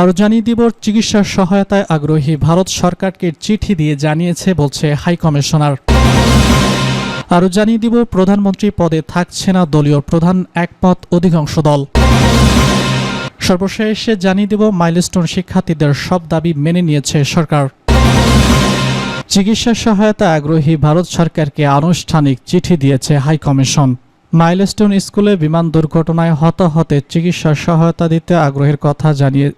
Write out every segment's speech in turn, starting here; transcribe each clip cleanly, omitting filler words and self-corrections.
আরও জানিয়ে দিব, চিকিৎসা সহায়তায় আগ্রহী ভারত সরকারকে চিঠি দিয়ে জানিয়েছে বলছে হাইকমিশনার। আরও জানিয়ে দিব, প্রধানমন্ত্রী পদে থাকছে না দলীয় প্রধান, একমত অধিকাংশ দল। সর্বশেষে জানিয়ে দিব, মাইলস্টোন শিক্ষার্থীদের সব দাবি মেনে নিয়েছে সরকার। চিকিৎসা সহায়তা আগ্রহী ভারত সরকারকে আনুষ্ঠানিক চিঠি দিয়েছে হাইকমিশন। মাইলস্টোন স্কুলে বিমান দুর্ঘটনায় হতাহতের চিকিৎসা সহায়তা দিতে আগ্রহের কথা জানিয়ে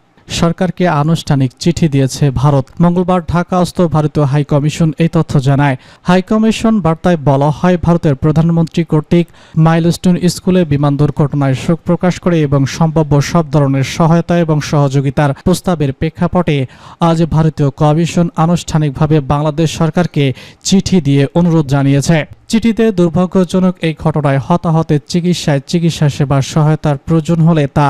সরকারকে আনুষ্ঠানিক চিঠি দিয়েছে ভারত। মঙ্গলবার ঢাকাস্থ ভারতীয় হাইকমিশন এই তথ্য জানায়। হাইকমিশন বার্তায় বলা হয়, ভারতের প্রধানমন্ত্রী কর্তৃক মাইলস্টোন স্কুলে বিমান দুর্ঘটনায় শোক প্রকাশ করে এবং সম্ভাব্য সব ধরনের সহায়তা এবং সহযোগিতার প্রস্তাবের প্রেক্ষাপটে আজ ভারতীয় কমিশন আনুষ্ঠানিকভাবে বাংলাদেশ সরকারকে চিঠি দিয়ে অনুরোধ জানিয়েছে। চিঠিতে দুর্ভাগ্যজনক এই ঘটনায় হতাহতের চিকিৎসা সেবার সহায়তার প্রয়োজন হলে তা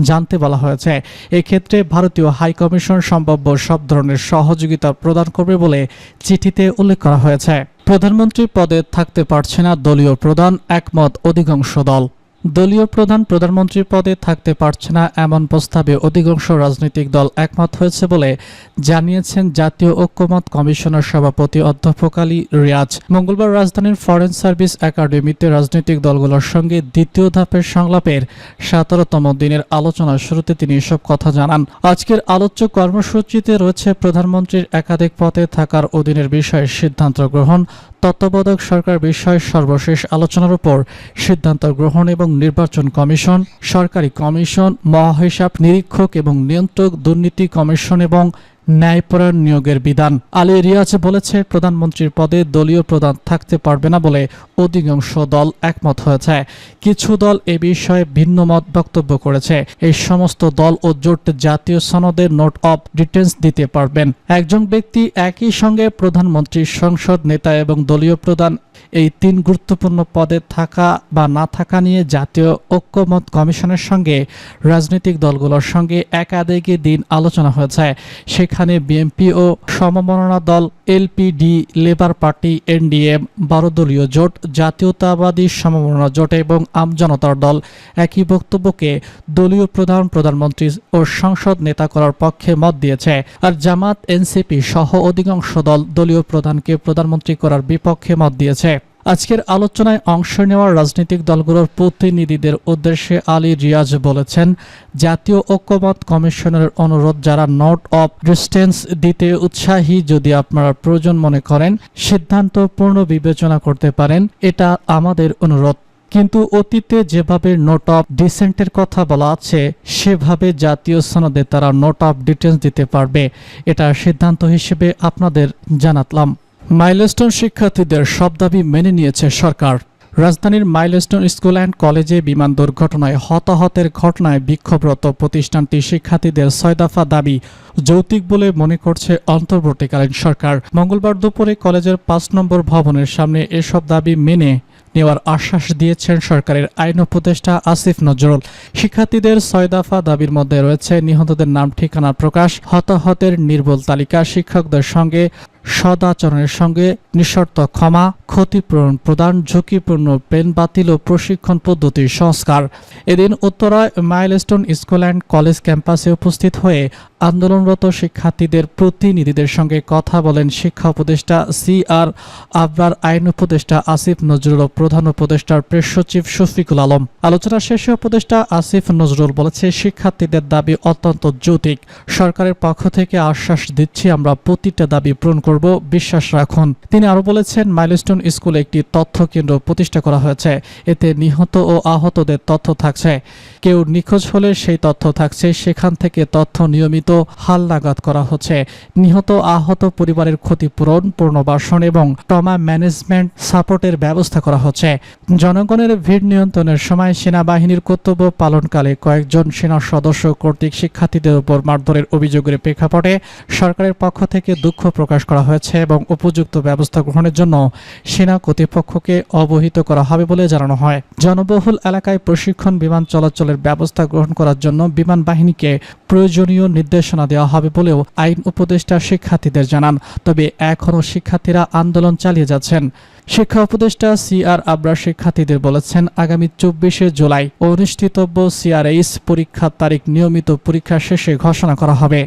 জানতে বলা হয়েছে। এক্ষেত্রে ভারতীয় হাইকমিশন সম্ভাব্য সব ধরনের সহযোগিতা প্রদান করবে বলে চিঠিতে উল্লেখ করা হয়েছে। প্রধানমন্ত্রী পদে থাকতে পারছে না দলীয় প্রধান, একমত অধিকাংশ দল। দলীয় প্রধান প্রধানমন্ত্রী পদে থাকতে পারছে না এমন প্রস্তাবে অধিকাংশ রাজনৈতিক দল একমত হয়েছে বলে জানিয়েছেন জাতীয় ঐক্যমত্য কমিশনের সভাপতি অধ্যাপক আলী রিয়াজ। মঙ্গলবার রাজধানীর ফরেন সার্ভিস একাডেমিতে রাজনৈতিক দলগুলোর সঙ্গে দ্বিতীয় ধাপের সংলাপের 17তম দিনের আলোচনার শুরুতে তিনি এসব কথা জানান। আজকের আলোচ্য কর্মসূচিতে রয়েছে প্রধানমন্ত্রীর একাধিক পদে থাকার অধীনের বিষয়ে সিদ্ধান্ত গ্রহণ, তত্ত্বাবধায়ক সরকার বিষয়ে সর্বশেষ আলোচনার উপর সিদ্ধান্ত গ্রহণ এবং নির্বাচন কমিশন, সরকারি কমিশন, মহাহিসাব নিরীক্ষক এবং নিয়ন্ত্রক, দুর্নীতি কমিশন এবং ন্যায়পরায়ণ নিয়োগের বিধান। আলী রিয়াজ বলেছে, প্রধানমন্ত্রীর পদে দলীয় প্রধান থাকতে পারবে না বলে অধিকাংশ দল একমত হয়েছে। কিছু দল এ বিষয়ে ভিন্ন মত বক্তব্য করেছে। এই সমস্ত দল ও জোট জাতীয় সনদে নোট অফ ডিটেন্স দিতে পারবেন। একজন ব্যক্তি একই সঙ্গে প্রধানমন্ত্রী, সংসদ নেতা এবং দলীয় প্রধান এই তিন গুরুত্বপূর্ণ পদে থাকা বা না থাকা নিয়ে জাতীয় ঐক্যমত্য কমিশনের সঙ্গে রাজনৈতিক দলগুলোর সঙ্গে একাধিক দিন আলোচনা হয়েছে। সেখানে বিএনপি ও সমমনা দল, এলপিডি, লেবার পার্টি, এনডিএম, 12 দলীয় জোট, জাতীয়তাবাদী সমমনা জোট এবং আমজনতার দল একই বক্তব্যকে দলীয় প্রধান প্রধানমন্ত্রী ও সংসদ নেতা করার পক্ষে মত দিয়েছে। আর জামাত, এনসিপি সহ অধিকাংশ দল দলীয় প্রধানকে প্রধানমন্ত্রী করার বিপক্ষে মত দিয়েছে। আজকের আলোচনায় অংশ নেওয়া রাজনৈতিক দলগুলোর প্রতিনিধিদের উদ্দেশ্যে আলী রিয়াজ বলেছেন, জাতীয় ঐক্যমত্য কমিশনের অনুরোধ যারা নোট অফ ডিস্টেন্স দিতে উৎসাহী, যদি আপনারা প্রয়োজন মনে করেন সিদ্ধান্ত পূর্ণ বিবেচনা করতে পারেন, এটা আমাদের অনুরোধ। কিন্তু অতীতে যেভাবে নোট অফ ডিসেন্টের কথা বলা আছে সেভাবে জাতীয় সনদে তারা নোট অফ ডিটেন্স দিতে পারবে, এটা সিদ্ধান্ত হিসেবে আপনাদের জানাতলাম। মাইলস্টোন শিক্ষার্থীদের সব দাবি মেনে নিয়েছে সরকার। রাজধানীর মাইলস্টোন স্কুল অ্যান্ড কলেজে বিমান দুর্ঘটনায় হতাহতের ঘটনায় বিক্ষোভরত প্রতিষ্ঠানটি শিক্ষার্থীদের 6 দফা দাবি যৌক্তিক বলে মনে করছে অন্তর্বর্তীকালীন সরকার। মঙ্গলবার দুপুরে কলেজের 5 নম্বর ভবনের সামনে এসব দাবি মেনে নেওয়ার আশ্বাস দিয়েছেন সরকারের আইন উপদেষ্টা আসিফ নজরুল। শিক্ষার্থীদের 6 দফা দাবির মধ্যে রয়েছে নিহতদের নাম ঠিকানা প্রকাশ, হতাহতের নির্ভুল তালিকা, শিক্ষকদের সঙ্গে সদাচরণের সঙ্গে নিঃশর্ত ক্ষমা, ক্ষতিপূরণ প্রদান, ঝুঁকিপূর্ণ পেন বাতিল ও প্রশিক্ষণ পদ্ধতির সংস্কার। এদিন উত্তরায় মাইলস্টোন স্কুল অ্যান্ড কলেজ ক্যাম্পাসে উপস্থিত হয়ে আন্দোলনরত শিক্ষার্থীদের প্রতিনিধিদের সঙ্গে কথা বলেন শিক্ষা উপদেষ্টা CR আবরার, আইন উপদেষ্টা আসিফ নজরুল ও প্রধান উপদেষ্টার প্রেস সচিব শফিকুল আলম। আলোচনা শেষে উপদেষ্টা আসিফ নজরুল বলেছে, শিক্ষার্থীদের দাবি অত্যন্ত যৌক্তিক। সরকারের পক্ষ থেকে আশ্বাস দিচ্ছি, আমরা প্রতিটা দাবি পূরণ করব, বিশ্বাস রাখুন। তিনি আরো বলেছেন, মাইলস্টোন স্কুলে একটি তথ্য কেন্দ্র প্রতিষ্ঠা করা হয়েছে। এতে নিহত ও আহতদের তথ্য থাকছে। কেউ নিখোঁজ হলে সেই তথ্য থাকছে। সেখান থেকে তথ্য নিয়মিত হালনাগাদ করা হচ্ছে। নিহত আহত পরিবারের ক্ষতিপূরণ, পুনর্বাসন এবং ট্রমা ম্যানেজমেন্ট সাপোর্টের ব্যবস্থা করা হচ্ছে। জনগণের ভিড় নিয়ন্ত্রণের সময় সেনাবাহিনীর কর্তব্য পালনকালে কয়েকজন সেনা সদস্য কর্তৃক শিক্ষার্থীদের উপর মারধরের অভিযোগের প্রেক্ষাপটে সরকারের পক্ষ থেকে দুঃখ প্রকাশ করা করা হয়েছে এবং উপযুক্ত ব্যবস্থা গ্রহণের জন্য সেনা কর্তৃপক্ষকে অবহিত করা হবে বলে জানানো হয়। জনবহুল এলাকায় প্রশিক্ষণ বিমান চলাচলের ব্যবস্থা গ্রহণ করার জন্য বিমান বাহিনীকে প্রয়োজনীয় নির্দেশনা দেওয়া হবে বলেও আইন উপদেষ্টা শিক্ষার্থীদের জানান। তবে এখনও শিক্ষার্থীরা আন্দোলন চালিয়ে যাচ্ছেন। শিক্ষা উপদেষ্টা CR আবরার শিক্ষার্থীদের বলেছেন, আগামী 24শে জুলাই অনুষ্ঠিতব্য CRH পরীক্ষার তারিখ নিয়মিত পরীক্ষা শেষে ঘোষণা করা হবে।